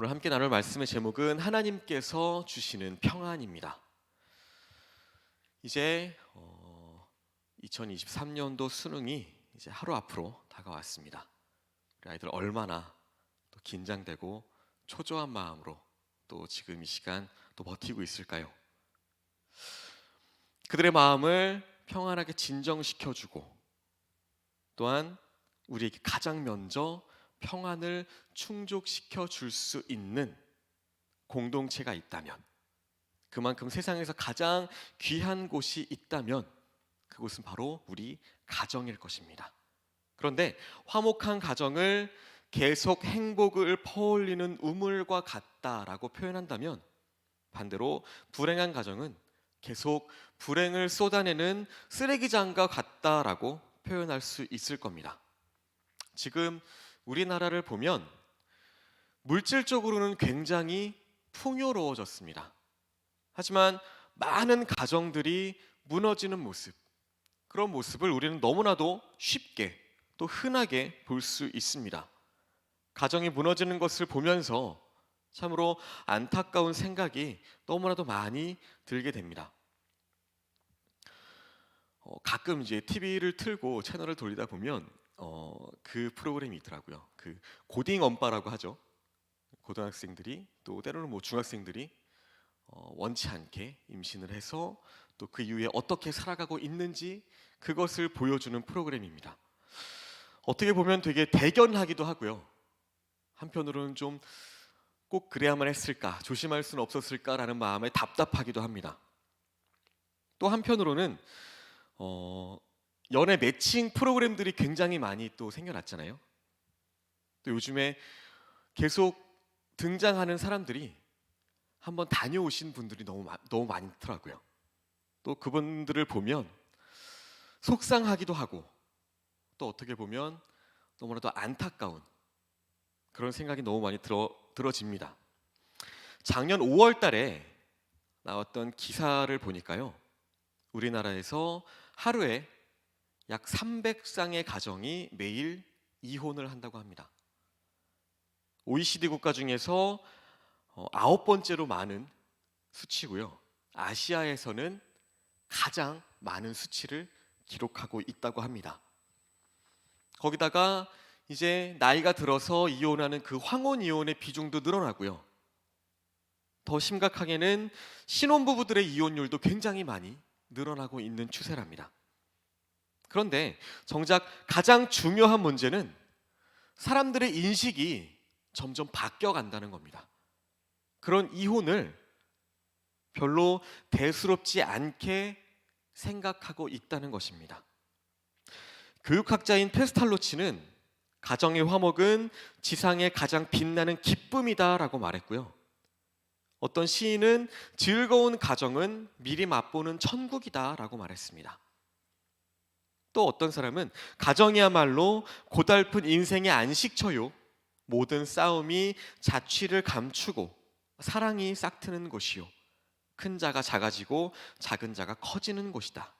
오늘 함께 나눌 말씀의 제목은 하나님께서 주시는 평안입니다. 이제 2023년도 수능이 이제 하루 앞으로 다가왔습니다. 우리 아이들 얼마나 또 긴장되고 초조한 마음으로 또 지금 이 시간 또 버티고 있을까요? 그들의 마음을 평안하게 진정시켜주고 또한 우리에게 가장 먼저 평안을 충족시켜 줄 수 있는 공동체가 있다면, 그만큼 세상에서 가장 귀한 곳이 있다면 그곳은 바로 우리 가정일 것입니다. 그런데 화목한 가정을 계속 행복을 퍼올리는 우물과 같다라고 표현한다면, 반대로 불행한 가정은 계속 불행을 쏟아내는 쓰레기장과 같다라고 표현할 수 있을 겁니다. 지금 우리나라를 보면 물질적으로는 굉장히 풍요로워졌습니다. 하지만 많은 가정들이 무너지는 모습, 그런 모습을 우리는 너무나도 쉽게 또 흔하게 볼 수 있습니다. 가정이 무너지는 것을 보면서 참으로 안타까운 생각이 너무나도 많이 들게 됩니다. 가끔 이제 TV를 틀고 채널을 돌리다 보면 그 프로그램이 있더라고요. 그 고딩 엄빠라고 하죠. 고등학생들이 또 때로는 중학생들이 원치 않게 임신을 해서 또 그 이후에 어떻게 살아가고 있는지 그것을 보여주는 프로그램입니다. 어떻게 보면 되게 대견하기도 하고요. 한편으로는 좀 꼭 그래야만 했을까, 조심할 수는 없었을까라는 마음에 답답하기도 합니다. 또 한편으로는 연애 매칭 프로그램들이 굉장히 많이 또 생겨났잖아요. 또 요즘에 계속 등장하는 사람들이 한번 다녀오신 분들이 너무 많더라고요. 또 그분들을 보면 속상하기도 하고 또 어떻게 보면 너무나도 안타까운 그런 생각이 너무 많이 들어집니다. 작년 5월 달에 나왔던 기사를 보니까요, 우리나라에서 하루에 약 300쌍의 가정이 매일 이혼을 한다고 합니다. OECD 국가 중에서 9번째로 많은 수치고요. 아시아에서는 가장 많은 수치를 기록하고 있다고 합니다. 거기다가 이제 나이가 들어서 이혼하는 그 황혼 이혼의 비중도 늘어나고요. 더 심각하게는 신혼부부들의 이혼율도 굉장히 많이 늘어나고 있는 추세랍니다. 그런데 정작 가장 중요한 문제는 사람들의 인식이 점점 바뀌어간다는 겁니다. 그런 이혼을 별로 대수롭지 않게 생각하고 있다는 것입니다. 교육학자인 페스탈로치는 가정의 화목은 지상의 가장 빛나는 기쁨이다라고 말했고요. 어떤 시인은 즐거운 가정은 미리 맛보는 천국이다라고 말했습니다. 또 어떤 사람은 가정이야말로 고달픈 인생의 안식처요, 모든 싸움이 자취를 감추고 사랑이 싹트는 곳이요, 큰 자가 작아지고 작은 자가 커지는 곳이다.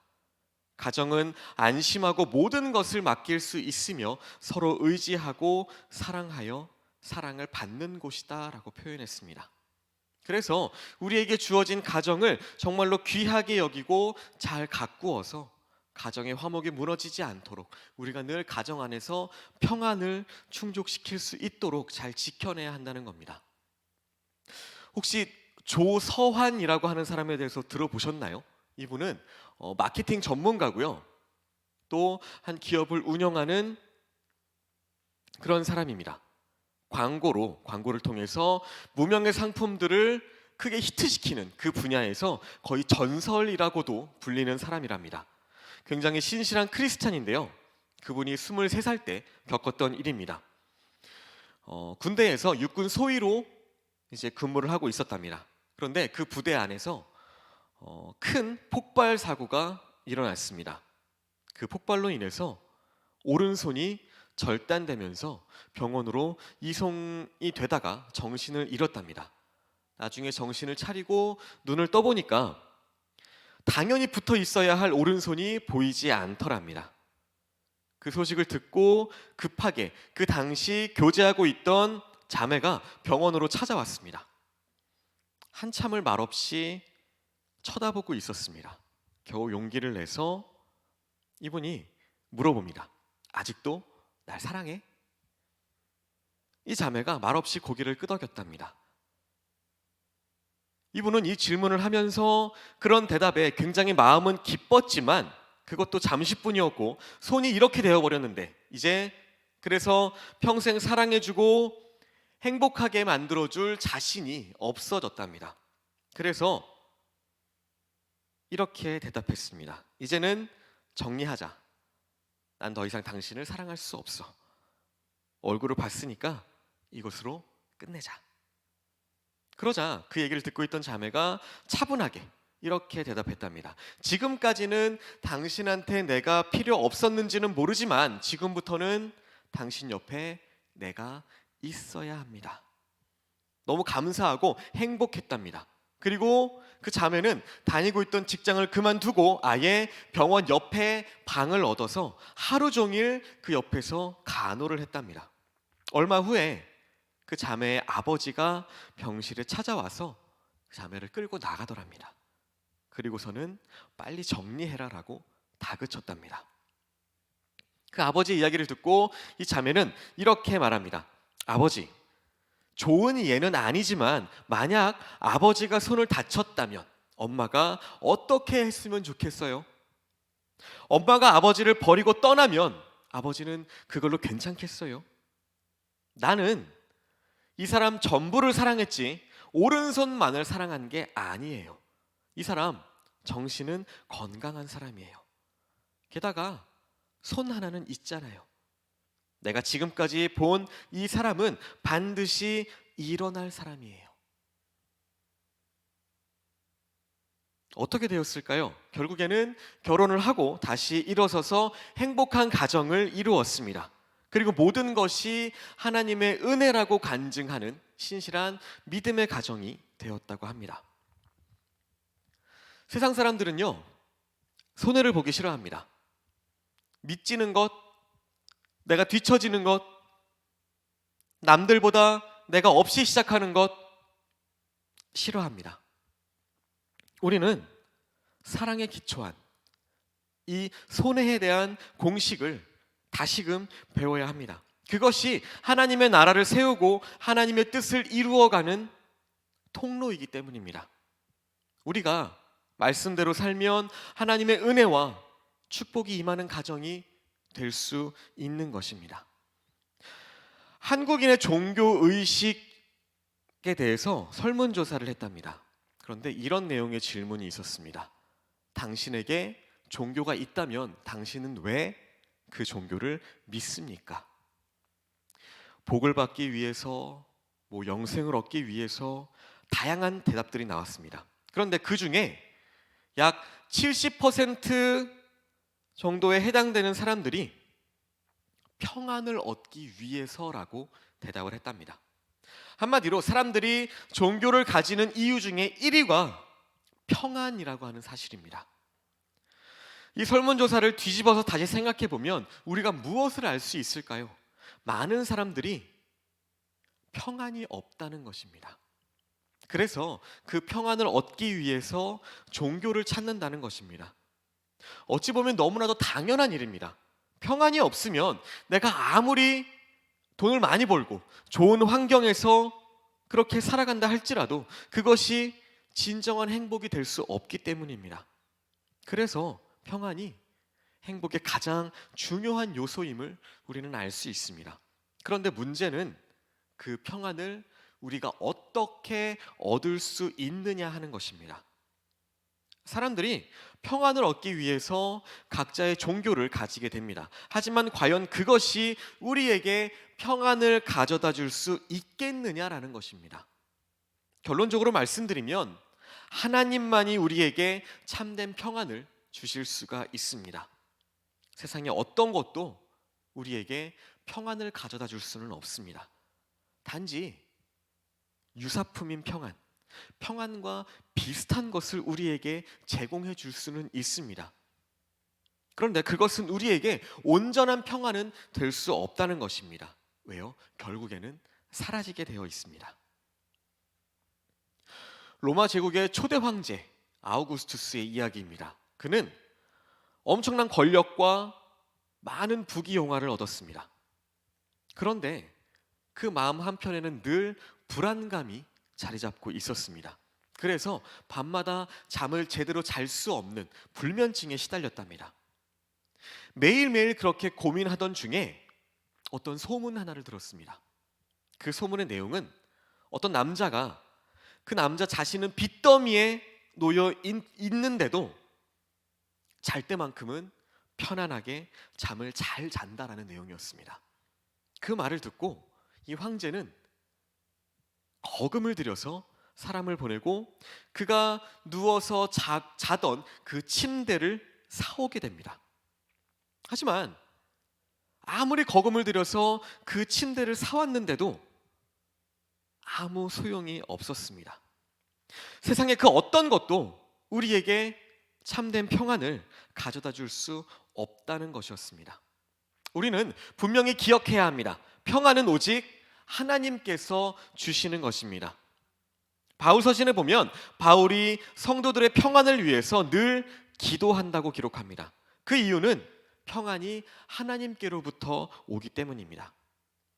가정은 안심하고 모든 것을 맡길 수 있으며 서로 의지하고 사랑하여 사랑을 받는 곳이다 라고 표현했습니다. 그래서 우리에게 주어진 가정을 정말로 귀하게 여기고 잘 가꾸어서 가정의 화목이 무너지지 않도록 우리가 늘 가정 안에서 평안을 충족시킬 수 있도록 잘 지켜내야 한다는 겁니다. 혹시 조서환이라고 하는 사람에 대해서 들어보셨나요? 이분은 마케팅 전문가고요. 또 한 기업을 운영하는 그런 사람입니다. 광고를 통해서 무명의 상품들을 크게 히트시키는 그 분야에서 거의 전설이라고도 불리는 사람이랍니다. 굉장히 신실한 크리스찬인데요. 그분이 23살 때 겪었던 일입니다. 군대에서 육군 소위로 이제 근무를 하고 있었답니다. 그런데 그 부대 안에서 큰 폭발 사고가 일어났습니다. 그 폭발로 인해서 오른손이 절단되면서 병원으로 이송이 되다가 정신을 잃었답니다. 나중에 정신을 차리고 눈을 떠보니까 당연히 붙어 있어야 할 오른손이 보이지 않더랍니다. 그 소식을 듣고 급하게 그 당시 교제하고 있던 자매가 병원으로 찾아왔습니다. 한참을 말없이 쳐다보고 있었습니다. 겨우 용기를 내서 이분이 물어봅니다. 아직도 날 사랑해? 이 자매가 말없이 고개를 끄덕였답니다. 이분은 이 질문을 하면서 그런 대답에 굉장히 마음은 기뻤지만 그것도 잠시뿐이었고 손이 이렇게 되어버렸는데 이제 그래서 평생 사랑해주고 행복하게 만들어줄 자신이 없어졌답니다. 그래서 이렇게 대답했습니다. 이제는 정리하자. 난 더 이상 당신을 사랑할 수 없어. 얼굴을 봤으니까 이것으로 끝내자. 그러자 그 얘기를 듣고 있던 자매가 차분하게 이렇게 대답했답니다. 지금까지는 당신한테 내가 필요 없었는지는 모르지만 지금부터는 당신 옆에 내가 있어야 합니다. 너무 감사하고 행복했답니다. 그리고 그 자매는 다니고 있던 직장을 그만두고 아예 병원 옆에 방을 얻어서 하루 종일 그 옆에서 간호를 했답니다. 얼마 후에 그 자매의 아버지가 병실에 찾아와서 그 자매를 끌고 나가더랍니다. 그리고서는 빨리 정리해라라고 다그쳤답니다. 그 아버지의 이야기를 듣고 이 자매는 이렇게 말합니다. 아버지, 좋은 예는 아니지만 만약 아버지가 손을 다쳤다면 엄마가 어떻게 했으면 좋겠어요? 엄마가 아버지를 버리고 떠나면 아버지는 그걸로 괜찮겠어요? 나는 이 사람 전부를 사랑했지 오른손만을 사랑한 게 아니에요. 이 사람 정신은 건강한 사람이에요. 게다가 손 하나는 있잖아요. 내가 지금까지 본 이 사람은 반드시 일어날 사람이에요. 어떻게 되었을까요? 결국에는 결혼을 하고 다시 일어서서 행복한 가정을 이루었습니다. 그리고 모든 것이 하나님의 은혜라고 간증하는 신실한 믿음의 가정이 되었다고 합니다. 세상 사람들은요, 손해를 보기 싫어합니다. 미치는 것, 내가 뒤처지는 것, 남들보다 내가 없이 시작하는 것 싫어합니다. 우리는 사랑에 기초한 이 손해에 대한 공식을 다시금 배워야 합니다. 그것이 하나님의 나라를 세우고 하나님의 뜻을 이루어가는 통로이기 때문입니다. 우리가 말씀대로 살면 하나님의 은혜와 축복이 임하는 가정이 될 수 있는 것입니다. 한국인의 종교 의식에 대해서 설문조사를 했답니다. 그런데 이런 내용의 질문이 있었습니다. 당신에게 종교가 있다면 당신은 왜 그 종교를 믿습니까? 복을 받기 위해서, 영생을 얻기 위해서 다양한 대답들이 나왔습니다. 그런데 그 중에 약 70% 정도에 해당되는 사람들이 평안을 얻기 위해서라고 대답을 했답니다. 한마디로 사람들이 종교를 가지는 이유 중에 1위가 평안이라고 하는 사실입니다. 이 설문조사를 뒤집어서 다시 생각해 보면 우리가 무엇을 알 수 있을까요? 많은 사람들이 평안이 없다는 것입니다. 그래서 그 평안을 얻기 위해서 종교를 찾는다는 것입니다. 어찌 보면 너무나도 당연한 일입니다. 평안이 없으면 내가 아무리 돈을 많이 벌고 좋은 환경에서 그렇게 살아간다 할지라도 그것이 진정한 행복이 될 수 없기 때문입니다. 그래서 평안이 행복의 가장 중요한 요소임을 우리는 알 수 있습니다. 그런데 문제는 그 평안을 우리가 어떻게 얻을 수 있느냐 하는 것입니다. 사람들이 평안을 얻기 위해서 각자의 종교를 가지게 됩니다. 하지만 과연 그것이 우리에게 평안을 가져다 줄 수 있겠느냐라는 것입니다. 결론적으로 말씀드리면 하나님만이 우리에게 참된 평안을 주실 수가 있습니다. 세상의 어떤 것도 우리에게 평안을 가져다 줄 수는 없습니다. 단지 유사품인 평안과 비슷한 것을 우리에게 제공해 줄 수는 있습니다. 그런데 그것은 우리에게 온전한 평안은 될 수 없다는 것입니다. 왜요? 결국에는 사라지게 되어 있습니다. 로마 제국의 초대 황제 아우구스투스의 이야기입니다. 그는 엄청난 권력과 많은 부귀영화를 얻었습니다. 그런데 그 마음 한편에는 늘 불안감이 자리 잡고 있었습니다. 그래서 밤마다 잠을 제대로 잘 수 없는 불면증에 시달렸답니다. 매일매일 그렇게 고민하던 중에 어떤 소문 하나를 들었습니다. 그 소문의 내용은 어떤 남자가 그 남자 자신은 빚더미에 놓여 있는데도 잘 때만큼은 편안하게 잠을 잘 잔다라는 내용이었습니다. 그 말을 듣고 이 황제는 거금을 들여서 사람을 보내고 그가 누워서 자던 그 침대를 사오게 됩니다. 하지만 아무리 거금을 들여서 그 침대를 사왔는데도 아무 소용이 없었습니다. 세상의 그 어떤 것도 우리에게 참된 평안을 가져다 줄 수 없다는 것이었습니다. 우리는 분명히 기억해야 합니다. 평안은 오직 하나님께서 주시는 것입니다. 바울서신에 보면 바울이 성도들의 평안을 위해서 늘 기도한다고 기록합니다. 그 이유는 평안이 하나님께로부터 오기 때문입니다.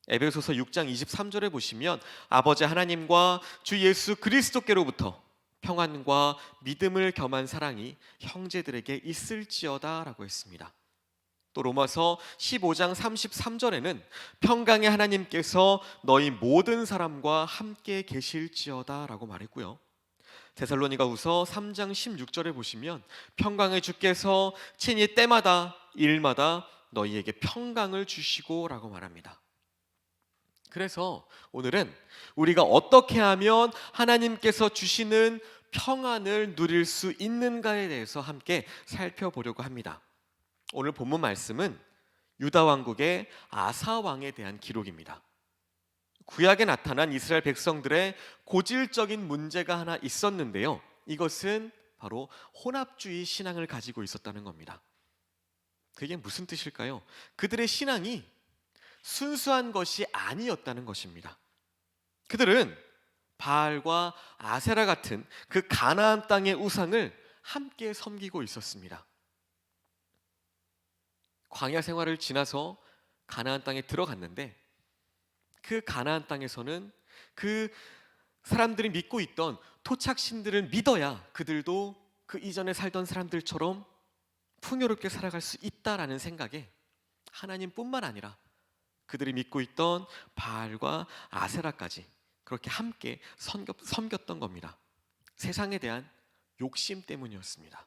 에베소서 6장 23절에 보시면 아버지 하나님과 주 예수 그리스도께로부터 평안과 믿음을 겸한 사랑이 형제들에게 있을지어다 라고 했습니다. 또 로마서 15장 33절에는 평강의 하나님께서 너희 모든 사람과 함께 계실지어다 라고 말했고요. 데살로니가후서 3장 16절에 보시면 평강의 주께서 친히 때마다 일마다 너희에게 평강을 주시고 라고 말합니다. 그래서 오늘은 우리가 어떻게 하면 하나님께서 주시는 평안을 누릴 수 있는가에 대해서 함께 살펴보려고 합니다. 오늘 본문 말씀은 유다 왕국의 아사 왕에 대한 기록입니다. 구약에 나타난 이스라엘 백성들의 고질적인 문제가 하나 있었는데요. 이것은 바로 혼합주의 신앙을 가지고 있었다는 겁니다. 그게 무슨 뜻일까요? 그들의 신앙이 순수한 것이 아니었다는 것입니다. 그들은 바알과 아세라 같은 그 가나안 땅의 우상을 함께 섬기고 있었습니다. 광야 생활을 지나서 가나안 땅에 들어갔는데 그 가나안 땅에서는 그 사람들이 믿고 있던 토착신들을 믿어야 그들도 그 이전에 살던 사람들처럼 풍요롭게 살아갈 수 있다라는 생각에 하나님뿐만 아니라 그들이 믿고 있던 바알과 아세라까지 그렇게 함께 섬겼던 겁니다. 세상에 대한 욕심 때문이었습니다.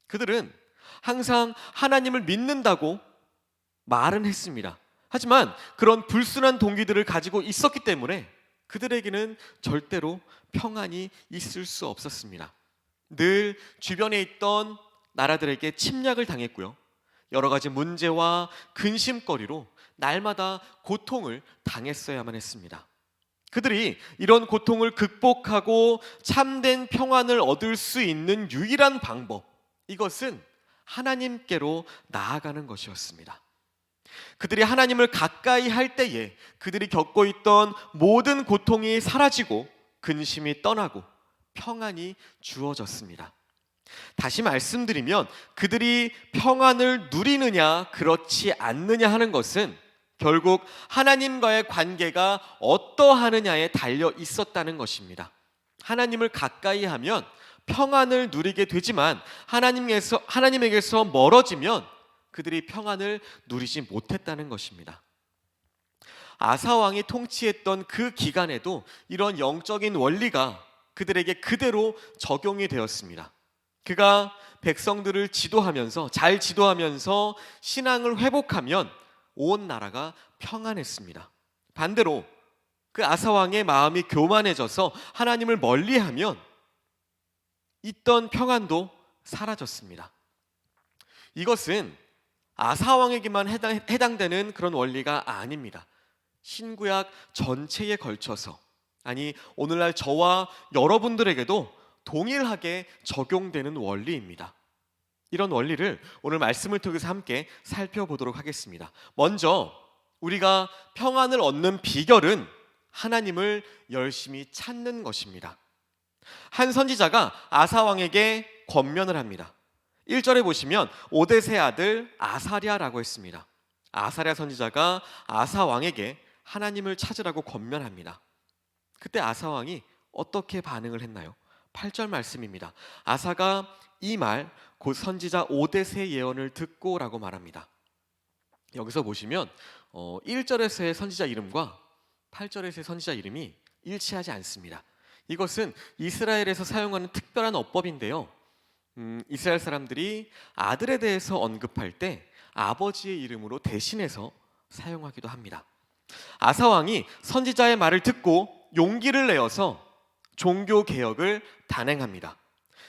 그들은 항상 하나님을 믿는다고 말은 했습니다. 하지만 그런 불순한 동기들을 가지고 있었기 때문에 그들에게는 절대로 평안이 있을 수 없었습니다. 늘 주변에 있던 나라들에게 침략을 당했고요. 여러 가지 문제와 근심거리로 날마다 고통을 당했어야만 했습니다. 그들이 이런 고통을 극복하고 참된 평안을 얻을 수 있는 유일한 방법, 이것은 하나님께로 나아가는 것이었습니다. 그들이 하나님을 가까이 할 때에 그들이 겪고 있던 모든 고통이 사라지고 근심이 떠나고 평안이 주어졌습니다. 다시 말씀드리면 그들이 평안을 누리느냐 그렇지 않느냐 하는 것은 결국 하나님과의 관계가 어떠하느냐에 달려 있었다는 것입니다. 하나님을 가까이 하면 평안을 누리게 되지만 하나님에게서 멀어지면 그들이 평안을 누리지 못했다는 것입니다. 아사 왕이 통치했던 그 기간에도 이런 영적인 원리가 그들에게 그대로 적용이 되었습니다. 그가 백성들을 잘 지도하면서 신앙을 회복하면 온 나라가 평안했습니다. 반대로 그 아사 왕의 마음이 교만해져서 하나님을 멀리하면 있던 평안도 사라졌습니다. 이것은 아사 왕에게만 해당되는 그런 원리가 아닙니다. 신구약 전체에 걸쳐서, 아니 오늘날 저와 여러분들에게도 동일하게 적용되는 원리입니다. 이런 원리를 오늘 말씀을 통해서 함께 살펴보도록 하겠습니다. 먼저 우리가 평안을 얻는 비결은 하나님을 열심히 찾는 것입니다. 한 선지자가 아사 왕에게 권면을 합니다. 1절에 보시면 오뎃의 아들 아사랴라고 했습니다. 아사랴 선지자가 아사 왕에게 하나님을 찾으라고 권면합니다. 그때 아사 왕이 어떻게 반응을 했나요? 8절 말씀입니다. 아사가 이 말 곧 선지자 오뎃의 예언을 듣고라고 말합니다. 여기서 보시면 1절에서의 선지자 이름과 8절에서의 선지자 이름이 일치하지 않습니다. 이것은 이스라엘에서 사용하는 특별한 어법인데요. 이스라엘 사람들이 아들에 대해서 언급할 때 아버지의 이름으로 대신해서 사용하기도 합니다. 아사 왕이 선지자의 말을 듣고 용기를 내어서 종교 개혁을 단행합니다.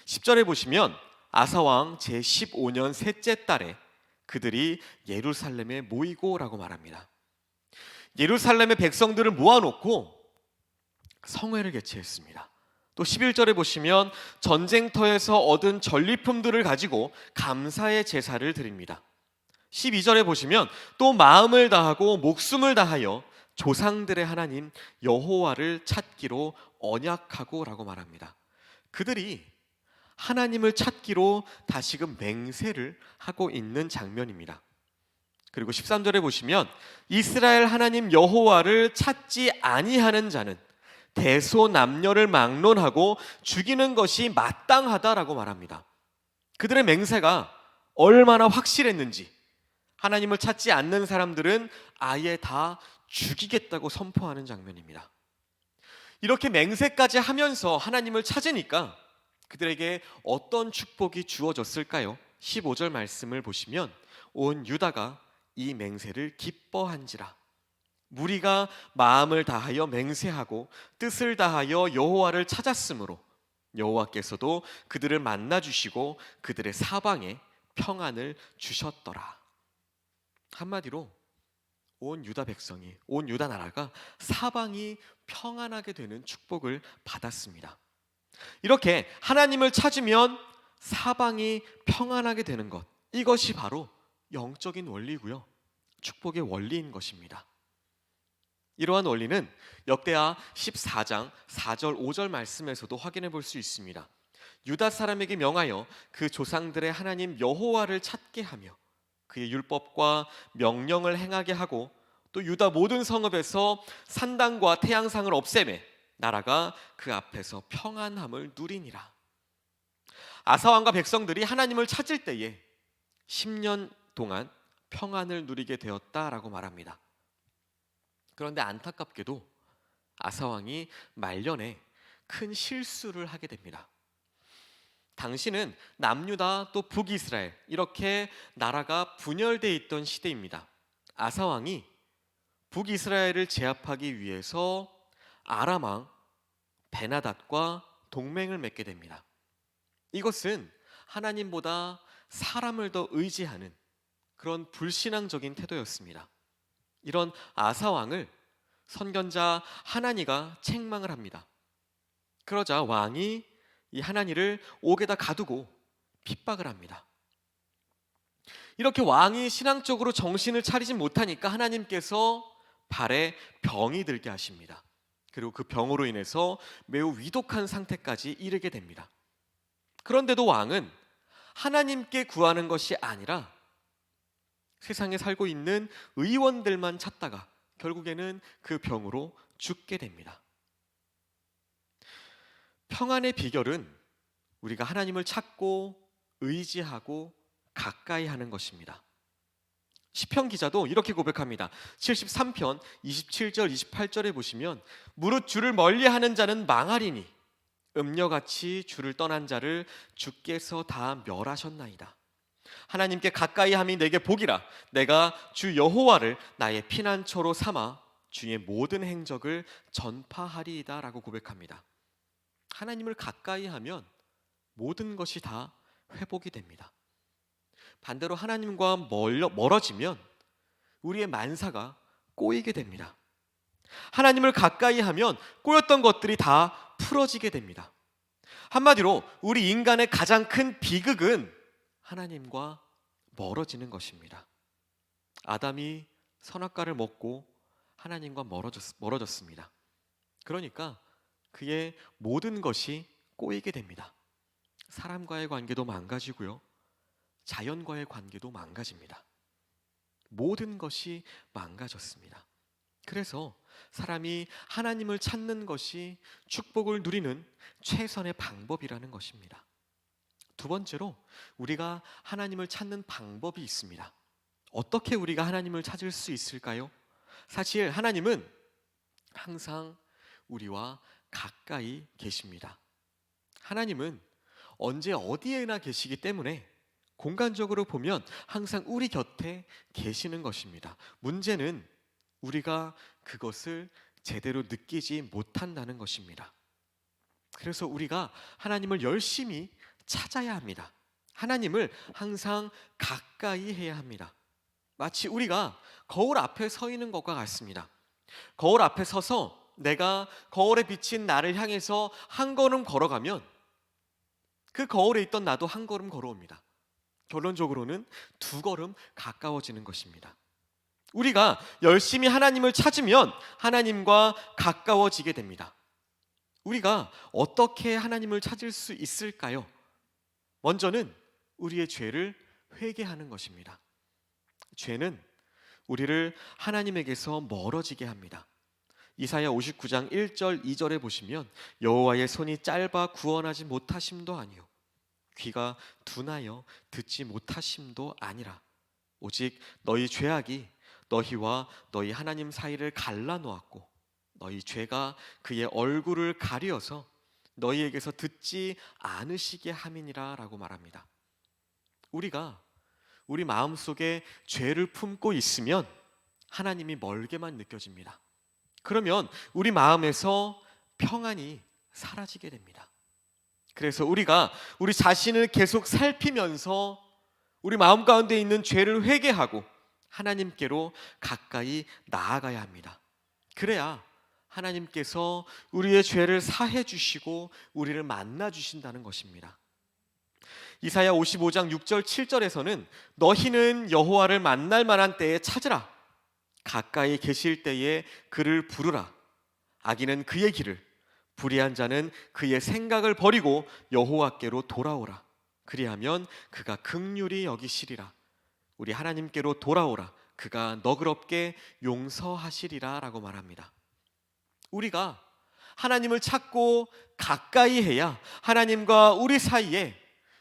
10절에 보시면 아사 왕 제15년 셋째 달에 그들이 예루살렘에 모이고라고 말합니다. 예루살렘의 백성들을 모아놓고 성회를 개최했습니다. 또 11절에 보시면 전쟁터에서 얻은 전리품들을 가지고 감사의 제사를 드립니다. 12절에 보시면 또 마음을 다하고 목숨을 다하여 조상들의 하나님 여호와를 찾기로 언약하고라고 말합니다. 그들이 하나님을 찾기로 다시금 맹세를 하고 있는 장면입니다. 그리고 13절에 보시면 이스라엘 하나님 여호와를 찾지 아니하는 자는 대소남녀를 막론하고 죽이는 것이 마땅하다라고 말합니다. 그들의 맹세가 얼마나 확실했는지 하나님을 찾지 않는 사람들은 아예 다 죽이겠다고 선포하는 장면입니다. 이렇게 맹세까지 하면서 하나님을 찾으니까 그들에게 어떤 축복이 주어졌을까요? 15절 말씀을 보시면 온 유다가 이 맹세를 기뻐한지라. 무리가 마음을 다하여 맹세하고 뜻을 다하여 여호와를 찾았으므로 여호와께서도 그들을 만나 주시고 그들의 사방에 평안을 주셨더라. 한마디로 온 유다 백성이, 온 유다 나라가 사방이 평안하게 되는 축복을 받았습니다. 이렇게 하나님을 찾으면 사방이 평안하게 되는 것, 이것이 바로 영적인 원리고요, 축복의 원리인 것입니다. 이러한 원리는 역대하 14장 4절 5절 말씀에서도 확인해 볼 수 있습니다. 유다 사람에게 명하여 그 조상들의 하나님 여호와를 찾게 하며 그의 율법과 명령을 행하게 하고 또 유다 모든 성읍에서 산당과 태양상을 없애매 나라가 그 앞에서 평안함을 누리니라. 아사왕과 백성들이 하나님을 찾을 때에 10년 동안 평안을 누리게 되었다라고 말합니다. 그런데 안타깝게도 아사왕이 말년에 큰 실수를 하게 됩니다. 당시는 남유다 또 북이스라엘 이렇게 나라가 분열되어 있던 시대입니다. 아사왕이 북이스라엘을 제압하기 위해서 아람 왕 베나닷과 동맹을 맺게 됩니다. 이것은 하나님보다 사람을 더 의지하는 그런 불신앙적인 태도였습니다. 이런 아사 왕을 선견자 하나니가 책망을 합니다. 그러자 왕이 이 하나니를 옥에다 가두고 핍박을 합니다. 이렇게 왕이 신앙적으로 정신을 차리지 못하니까 하나님께서 발에 병이 들게 하십니다. 그리고 그 병으로 인해서 매우 위독한 상태까지 이르게 됩니다. 그런데도 왕은 하나님께 구하는 것이 아니라 세상에 살고 있는 의원들만 찾다가 결국에는 그 병으로 죽게 됩니다. 평안의 비결은 우리가 하나님을 찾고 의지하고 가까이 하는 것입니다. 시편 기자도 이렇게 고백합니다. 73편 27절 28절에 보시면 무릇 주를 멀리하는 자는 망하리니 음녀같이 주를 떠난 자를 주께서 다 멸하셨나이다. 하나님께 가까이 함이 내게 복이라. 내가 주 여호와를 나의 피난처로 삼아 주의 모든 행적을 전파하리이다 라고 고백합니다. 하나님을 가까이 하면 모든 것이 다 회복이 됩니다. 반대로 하나님과 멀어지면 우리의 만사가 꼬이게 됩니다. 하나님을 가까이 하면 꼬였던 것들이 다 풀어지게 됩니다. 한마디로 우리 인간의 가장 큰 비극은 하나님과 멀어지는 것입니다. 아담이 선악과를 먹고 하나님과 멀어졌습니다. 그러니까 그의 모든 것이 꼬이게 됩니다. 사람과의 관계도 망가지고요, 자연과의 관계도 망가집니다. 모든 것이 망가졌습니다. 그래서 사람이 하나님을 찾는 것이 축복을 누리는 최선의 방법이라는 것입니다. 두 번째로, 우리가 하나님을 찾는 방법이 있습니다. 어떻게 우리가 하나님을 찾을 수 있을까요? 사실 하나님은 항상 우리와 가까이 계십니다. 하나님은 언제 어디에나 계시기 때문에 공간적으로 보면 항상 우리 곁에 계시는 것입니다. 문제는 우리가 그것을 제대로 느끼지 못한다는 것입니다. 그래서 우리가 하나님을 열심히 찾아야 합니다. 하나님을 항상 가까이 해야 합니다. 마치 우리가 거울 앞에 서 있는 것과 같습니다. 거울 앞에 서서 내가 거울에 비친 나를 향해서 한 걸음 걸어가면 그 거울에 있던 나도 한 걸음 걸어옵니다. 결론적으로는 두 걸음 가까워지는 것입니다. 우리가 열심히 하나님을 찾으면 하나님과 가까워지게 됩니다. 우리가 어떻게 하나님을 찾을 수 있을까요? 먼저는 우리의 죄를 회개하는 것입니다. 죄는 우리를 하나님에게서 멀어지게 합니다. 이사야 59장 1절 2절에 보시면 여호와의 손이 짧아 구원하지 못하심도 아니요 귀가 둔하여 듣지 못하심도 아니라 오직 너희 죄악이 너희와 너희 하나님 사이를 갈라놓았고 너희 죄가 그의 얼굴을 가리어서 너희에게서 듣지 않으시게 함이니라 라고 말합니다. 우리가 우리 마음속에 죄를 품고 있으면 하나님이 멀게만 느껴집니다. 그러면 우리 마음에서 평안이 사라지게 됩니다. 그래서 우리가 우리 자신을 계속 살피면서 우리 마음 가운데 있는 죄를 회개하고 하나님께로 가까이 나아가야 합니다. 그래야 하나님께서 우리의 죄를 사해 주시고 우리를 만나 주신다는 것입니다. 이사야 55장 6절 7절에서는 너희는 여호와를 만날 만한 때에 찾으라. 가까이 계실 때에 그를 부르라. 악인은 그의 길을, 불의한 자는 그의 생각을 버리고 여호와께로 돌아오라. 그리하면 그가 긍휼히 여기시리라. 우리 하나님께로 돌아오라. 그가 너그럽게 용서하시리라 라고 말합니다. 우리가 하나님을 찾고 가까이 해야 하나님과 우리 사이에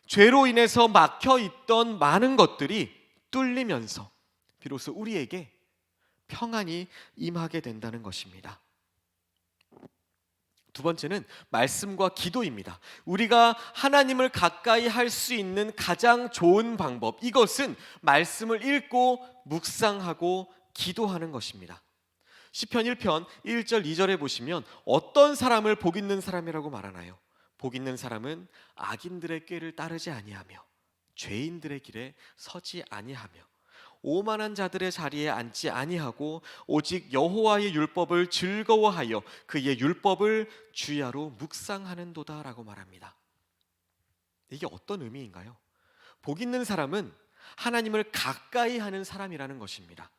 죄로 인해서 막혀 있던 많은 것들이 뚫리면서 비로소 우리에게 평안이 임하게 된다는 것입니다. 두 번째는 말씀과 기도입니다. 우리가 하나님을 가까이 할 수 있는 가장 좋은 방법, 이것은 말씀을 읽고 묵상하고 기도하는 것입니다. 시편 1편 1절 2절에 보시면 어떤 사람을 복 있는 사람이라고 말하나요? 복 있는 사람은 악인들의 꾀를 따르지 아니하며 죄인들의 길에 서지 아니하며 오만한 자들의 자리에 앉지 아니하고 오직 여호와의 율법을 즐거워하여 그의 율법을 주야로 묵상하는도다 라고 말합니다. 이게 어떤 의미인가요? 복 있는 사람은 하나님을 가까이 하는 사람이라는 것입니다.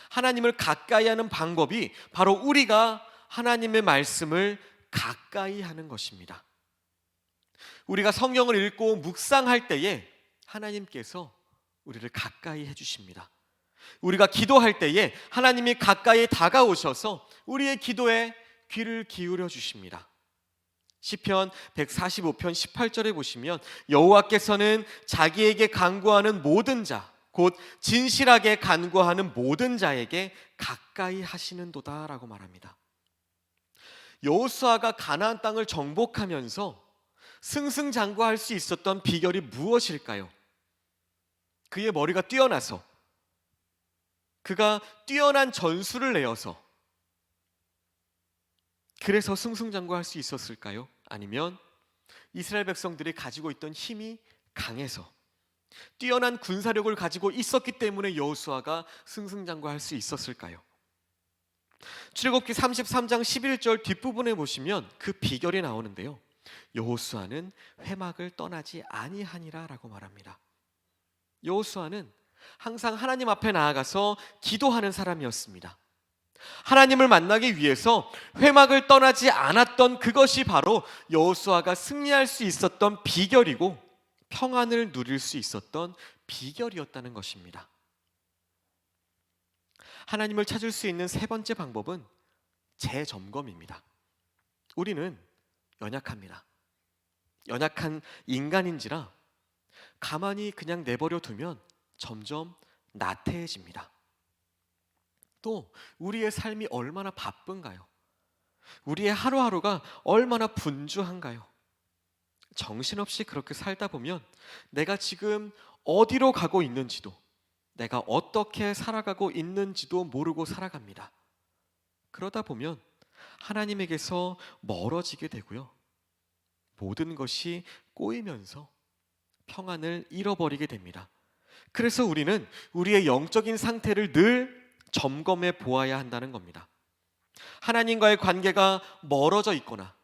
하나님을 가까이 하는 방법이 바로 우리가 하나님의 말씀을 가까이 하는 것입니다. 우리가 성경을 읽고 묵상할 때에 하나님께서 우리를 가까이 해주십니다. 우리가 기도할 때에 하나님이 가까이 다가오셔서 우리의 기도에 귀를 기울여 주십니다. 시편 145편 18절에 보시면 여호와께서는 자기에게 간구하는 모든 자, 곧 진실하게 간구하는 모든 자에게 가까이 하시는도다 라고 말합니다. 여호수아가 가나안 땅을 정복하면서 승승장구할 수 있었던 비결이 무엇일까요? 그의 머리가 뛰어나서, 그가 뛰어난 전술을 내어서, 그래서 승승장구할 수 있었을까요? 아니면 이스라엘 백성들이 가지고 있던 힘이 강해서 뛰어난 군사력을 가지고 있었기 때문에 여호수아가 승승장구할 수 있었을까요? 출애굽기 33장 11절 뒷부분에 보시면 그 비결이 나오는데요, 여호수아는 회막을 떠나지 아니하니라 라고 말합니다. 여호수아는 항상 하나님 앞에 나아가서 기도하는 사람이었습니다. 하나님을 만나기 위해서 회막을 떠나지 않았던 그것이 바로 여호수아가 승리할 수 있었던 비결이고 평안을 누릴 수 있었던 비결이었다는 것입니다. 하나님을 찾을 수 있는 세 번째 방법은 재점검입니다. 우리는 연약합니다. 연약한 인간인지라 가만히 그냥 내버려 두면 점점 나태해집니다. 또 우리의 삶이 얼마나 바쁜가요? 우리의 하루하루가 얼마나 분주한가요? 정신없이 그렇게 살다 보면 내가 지금 어디로 가고 있는지도, 내가 어떻게 살아가고 있는지도 모르고 살아갑니다. 그러다 보면 하나님에게서 멀어지게 되고요. 모든 것이 꼬이면서 평안을 잃어버리게 됩니다. 그래서 우리는 우리의 영적인 상태를 늘 점검해 보아야 한다는 겁니다. 하나님과의 관계가 멀어져 있거나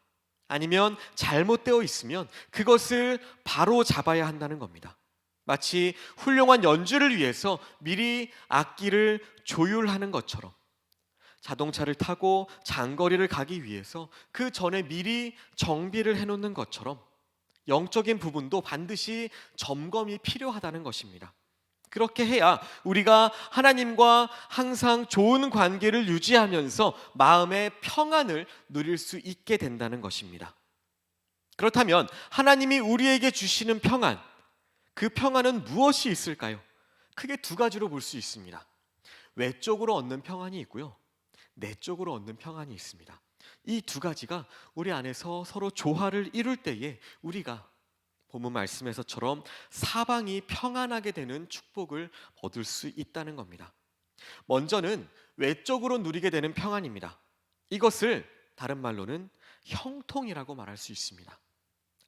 아니면 잘못되어 있으면 그것을 바로 잡아야 한다는 겁니다. 마치 훌륭한 연주를 위해서 미리 악기를 조율하는 것처럼 자동차를 타고 장거리를 가기 위해서 그 전에 미리 정비를 해놓는 것처럼 영적인 부분도 반드시 점검이 필요하다는 것입니다. 그렇게 해야 우리가 하나님과 항상 좋은 관계를 유지하면서 마음의 평안을 누릴 수 있게 된다는 것입니다. 그렇다면 하나님이 우리에게 주시는 평안, 그 평안은 무엇이 있을까요? 크게 두 가지로 볼 수 있습니다. 외적으로 얻는 평안이 있고요, 내적으로 얻는 평안이 있습니다. 이 두 가지가 우리 안에서 서로 조화를 이룰 때에 우리가 본문 말씀에서처럼 사방이 평안하게 되는 축복을 얻을 수 있다는 겁니다. 먼저는 외적으로 누리게 되는 평안입니다. 이것을 다른 말로는 형통이라고 말할 수 있습니다.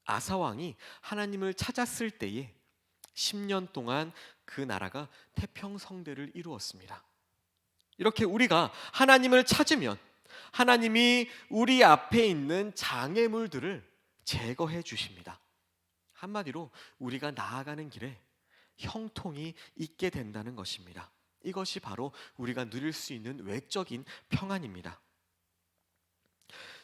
아사 왕이 하나님을 찾았을 때에 10년 동안 그 나라가 태평성대를 이루었습니다. 이렇게 우리가 하나님을 찾으면 하나님이 우리 앞에 있는 장애물들을 제거해 주십니다. 한마디로 우리가 나아가는 길에 형통이 있게 된다는 것입니다. 이것이 바로 우리가 누릴 수 있는 외적인 평안입니다.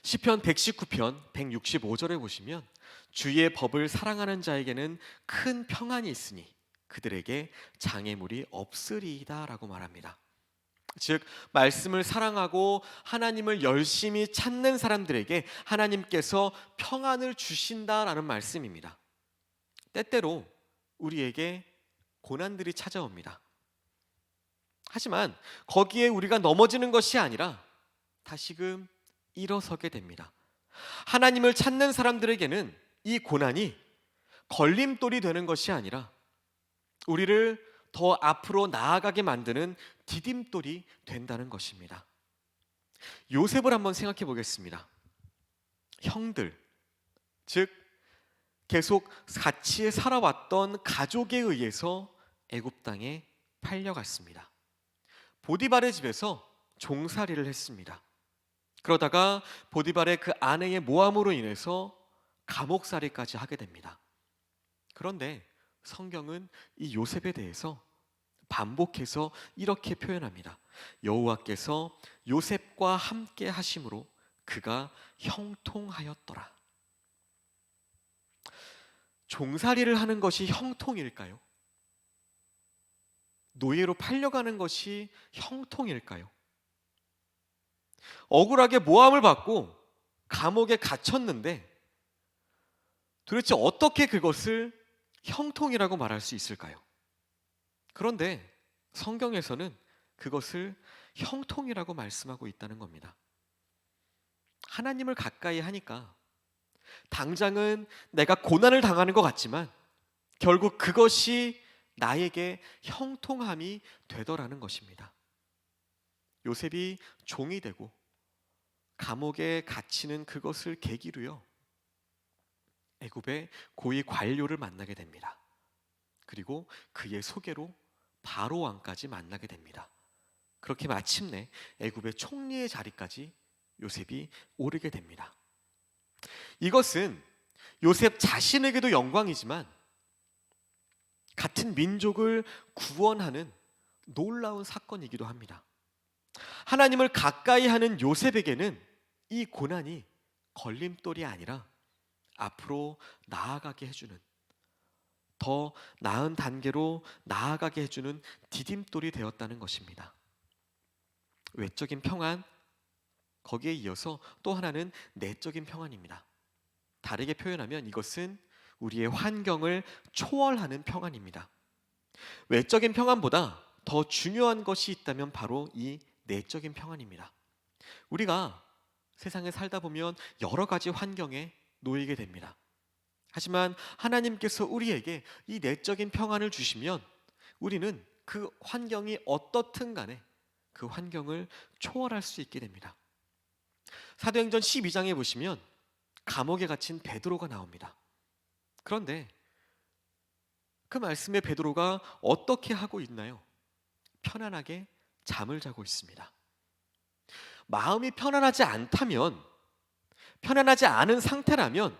시편 119편 165절에 보시면 주의 법을 사랑하는 자에게는 큰 평안이 있으니 그들에게 장애물이 없으리이다 라고 말합니다. 즉 말씀을 사랑하고 하나님을 열심히 찾는 사람들에게 하나님께서 평안을 주신다라는 말씀입니다. 때때로 우리에게 고난들이 찾아옵니다. 하지만 거기에 우리가 넘어지는 것이 아니라 다시금 일어서게 됩니다. 하나님을 찾는 사람들에게는 이 고난이 걸림돌이 되는 것이 아니라 우리를 더 앞으로 나아가게 만드는 디딤돌이 된다는 것입니다. 요셉을 한번 생각해 보겠습니다. 형들, 즉 계속 같이 살아왔던 가족에 의해서 애굽 땅에 팔려갔습니다. 보디발의 집에서 종살이를 했습니다. 그러다가 보디발의 그 아내의 모함으로 인해서 감옥살이까지 하게 됩니다. 그런데 성경은 이 요셉에 대해서 반복해서 이렇게 표현합니다. 여호와께서 요셉과 함께 하심으로 그가 형통하였더라. 종살이를 하는 것이 형통일까요? 노예로 팔려가는 것이 형통일까요? 억울하게 모함을 받고 감옥에 갇혔는데 도대체 어떻게 그것을 형통이라고 말할 수 있을까요? 그런데 성경에서는 그것을 형통이라고 말씀하고 있다는 겁니다. 하나님을 가까이 하니까 당장은 내가 고난을 당하는 것 같지만 결국 그것이 나에게 형통함이 되더라는 것입니다. 요셉이 종이 되고 감옥에 갇히는 그것을 계기로요, 애굽의 고위 관료를 만나게 됩니다. 그리고 그의 소개로 바로 왕까지 만나게 됩니다. 그렇게 마침내 애굽의 총리의 자리까지 요셉이 오르게 됩니다. 이것은 요셉 자신에게도 영광이지만 같은 민족을 구원하는 놀라운 사건이기도 합니다. 하나님을 가까이 하는 요셉에게는 이 고난이 걸림돌이 아니라 앞으로 나아가게 해주는, 더 나은 단계로 나아가게 해주는 디딤돌이 되었다는 것입니다. 외적인 평안, 거기에 이어서 또 하나는 내적인 평안입니다. 다르게 표현하면 이것은 우리의 환경을 초월하는 평안입니다. 외적인 평안보다 더 중요한 것이 있다면 바로 이 내적인 평안입니다. 우리가 세상에 살다 보면 여러 가지 환경에 놓이게 됩니다. 하지만 하나님께서 우리에게 이 내적인 평안을 주시면 우리는 그 환경이 어떻든 간에 그 환경을 초월할 수 있게 됩니다. 사도행전 12장에 보시면 감옥에 갇힌 베드로가 나옵니다. 그런데 그 말씀에 베드로가 어떻게 하고 있나요? 편안하게 잠을 자고 있습니다. 마음이 편안하지 않다면, 편안하지 않은 상태라면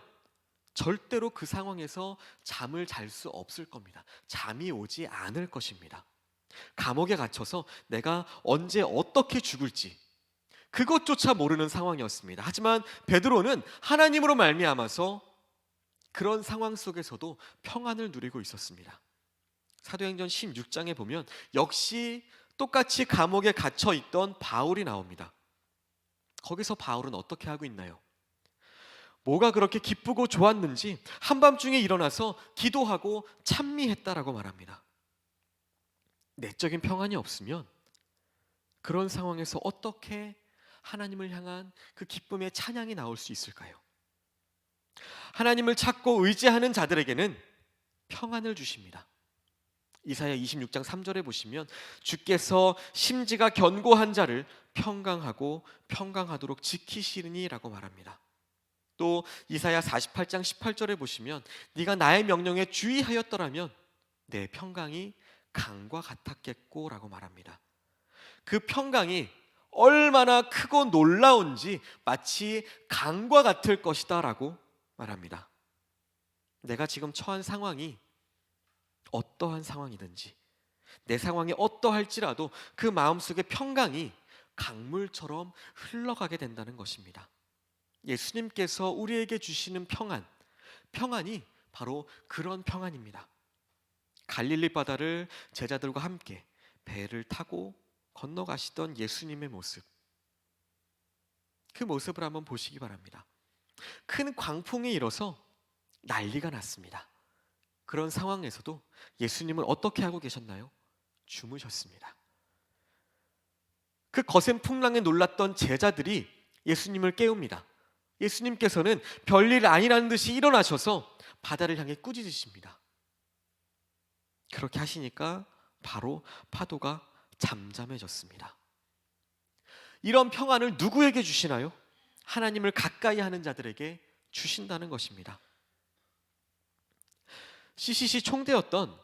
절대로 그 상황에서 잠을 잘 수 없을 겁니다. 잠이 오지 않을 것입니다. 감옥에 갇혀서 내가 언제 어떻게 죽을지 그것조차 모르는 상황이었습니다. 하지만 베드로는 하나님으로 말미암아서 그런 상황 속에서도 평안을 누리고 있었습니다. 사도행전 16장에 보면 역시 똑같이 감옥에 갇혀 있던 바울이 나옵니다. 거기서 바울은 어떻게 하고 있나요? 뭐가 그렇게 기쁘고 좋았는지 한밤중에 일어나서 기도하고 찬미했다라고 말합니다. 내적인 평안이 없으면 그런 상황에서 어떻게 하나님을 향한 그 기쁨의 찬양이 나올 수 있을까요? 하나님을 찾고 의지하는 자들에게는 평안을 주십니다. 이사야 26장 3절에 보시면 주께서 심지가 견고한 자를 평강하고 평강하도록 지키시리니 라고 말합니다. 또 이사야 48장 18절에 보시면 네가 나의 명령에 주의하였더라면 내 평강이 강과 같았겠고 라고 말합니다. 그 평강이 얼마나 크고 놀라운지 마치 강과 같을 것이다 라고 말합니다. 내가 지금 처한 상황이 어떠한 상황이든지 내 상황이 어떠할지라도 그 마음속에 평강이 강물처럼 흘러가게 된다는 것입니다. 예수님께서 우리에게 주시는 평안이 바로 그런 평안입니다. 갈릴리 바다를 제자들과 함께 배를 타고 건너가시던 예수님의 모습, 그 모습을 한번 보시기 바랍니다. 큰 광풍이 일어서 난리가 났습니다. 그런 상황에서도 예수님은 어떻게 하고 계셨나요? 주무셨습니다. 그 거센 풍랑에 놀랐던 제자들이 예수님을 깨웁니다. 예수님께서는 별일 아니라는 듯이 일어나셔서 바다를 향해 꾸짖으십니다. 그렇게 하시니까 바로 파도가 잠잠해졌습니다. 이런 평안을 누구에게 주시나요? 하나님을 가까이 하는 자들에게 주신다는 것입니다. CCC 총대였던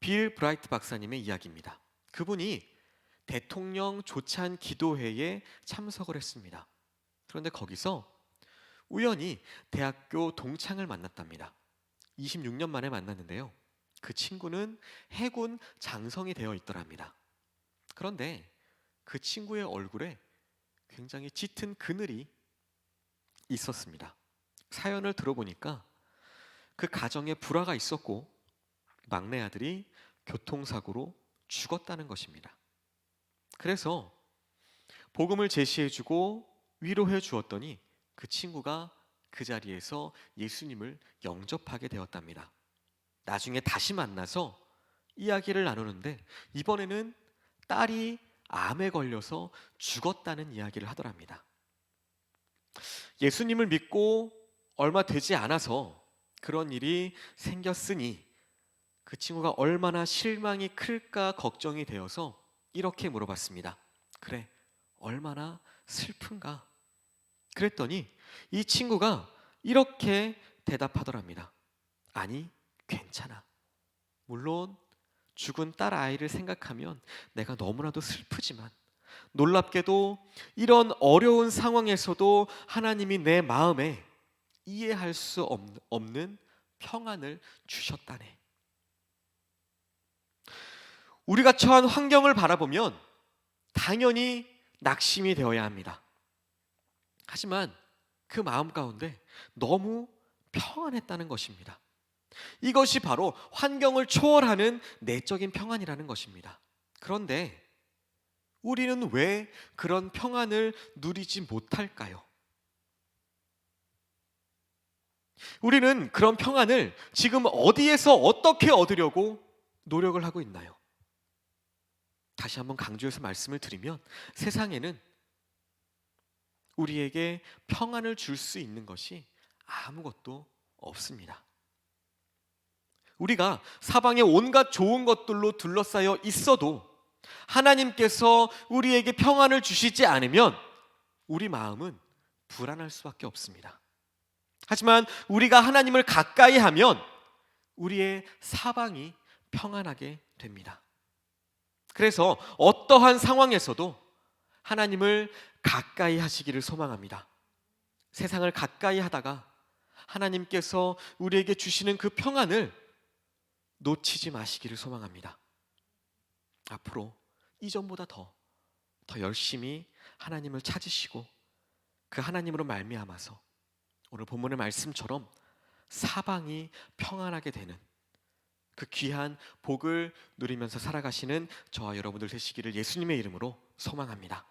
빌 브라이트 박사님의 이야기입니다. 그분이 대통령 조찬 기도회에 참석을 했습니다. 그런데 거기서 우연히 대학교 동창을 만났답니다. 26년 만에 만났는데요. 그 친구는 해군 장성이 되어 있더랍니다. 그런데 그 친구의 얼굴에 굉장히 짙은 그늘이 있었습니다. 사연을 들어보니까 그 가정에 불화가 있었고 막내 아들이 교통사고로 죽었다는 것입니다. 그래서 복음을 제시해주고 위로해 주었더니 그 친구가 그 자리에서 예수님을 영접하게 되었답니다. 나중에 다시 만나서 이야기를 나누는데 이번에는 딸이 암에 걸려서 죽었다는 이야기를 하더랍니다. 예수님을 믿고 얼마 되지 않아서 그런 일이 생겼으니 그 친구가 얼마나 실망이 클까 걱정이 되어서 이렇게 물어봤습니다. 그래, 얼마나 슬픈가? 그랬더니 이 친구가 이렇게 대답하더랍니다. 아니, 괜찮아. 물론 죽은 딸 아이를 생각하면 내가 너무나도 슬프지만 놀랍게도 이런 어려운 상황에서도 하나님이 내 마음에 이해할 수 없는 평안을 주셨다네. 우리가 처한 환경을 바라보면 당연히 낙심이 되어야 합니다. 하지만 그 마음 가운데 너무 평안했다는 것입니다. 이것이 바로 환경을 초월하는 내적인 평안이라는 것입니다. 그런데 우리는 왜 그런 평안을 누리지 못할까요? 우리는 그런 평안을 지금 어디에서 어떻게 얻으려고 노력을 하고 있나요? 다시 한번 강조해서 말씀을 드리면 세상에는 우리에게 평안을 줄 수 있는 것이 아무것도 없습니다. 우리가 사방에 온갖 좋은 것들로 둘러싸여 있어도 하나님께서 우리에게 평안을 주시지 않으면 우리 마음은 불안할 수밖에 없습니다. 하지만 우리가 하나님을 가까이 하면 우리의 사방이 평안하게 됩니다. 그래서 어떠한 상황에서도 하나님을 가까이 하시기를 소망합니다. 세상을 가까이 하다가 하나님께서 우리에게 주시는 그 평안을 놓치지 마시기를 소망합니다. 앞으로 이전보다 더 열심히 하나님을 찾으시고 그 하나님으로 말미암아서 오늘 본문의 말씀처럼 사방이 평안하게 되는 그 귀한 복을 누리면서 살아가시는 저와 여러분들 되시기를 예수님의 이름으로 소망합니다.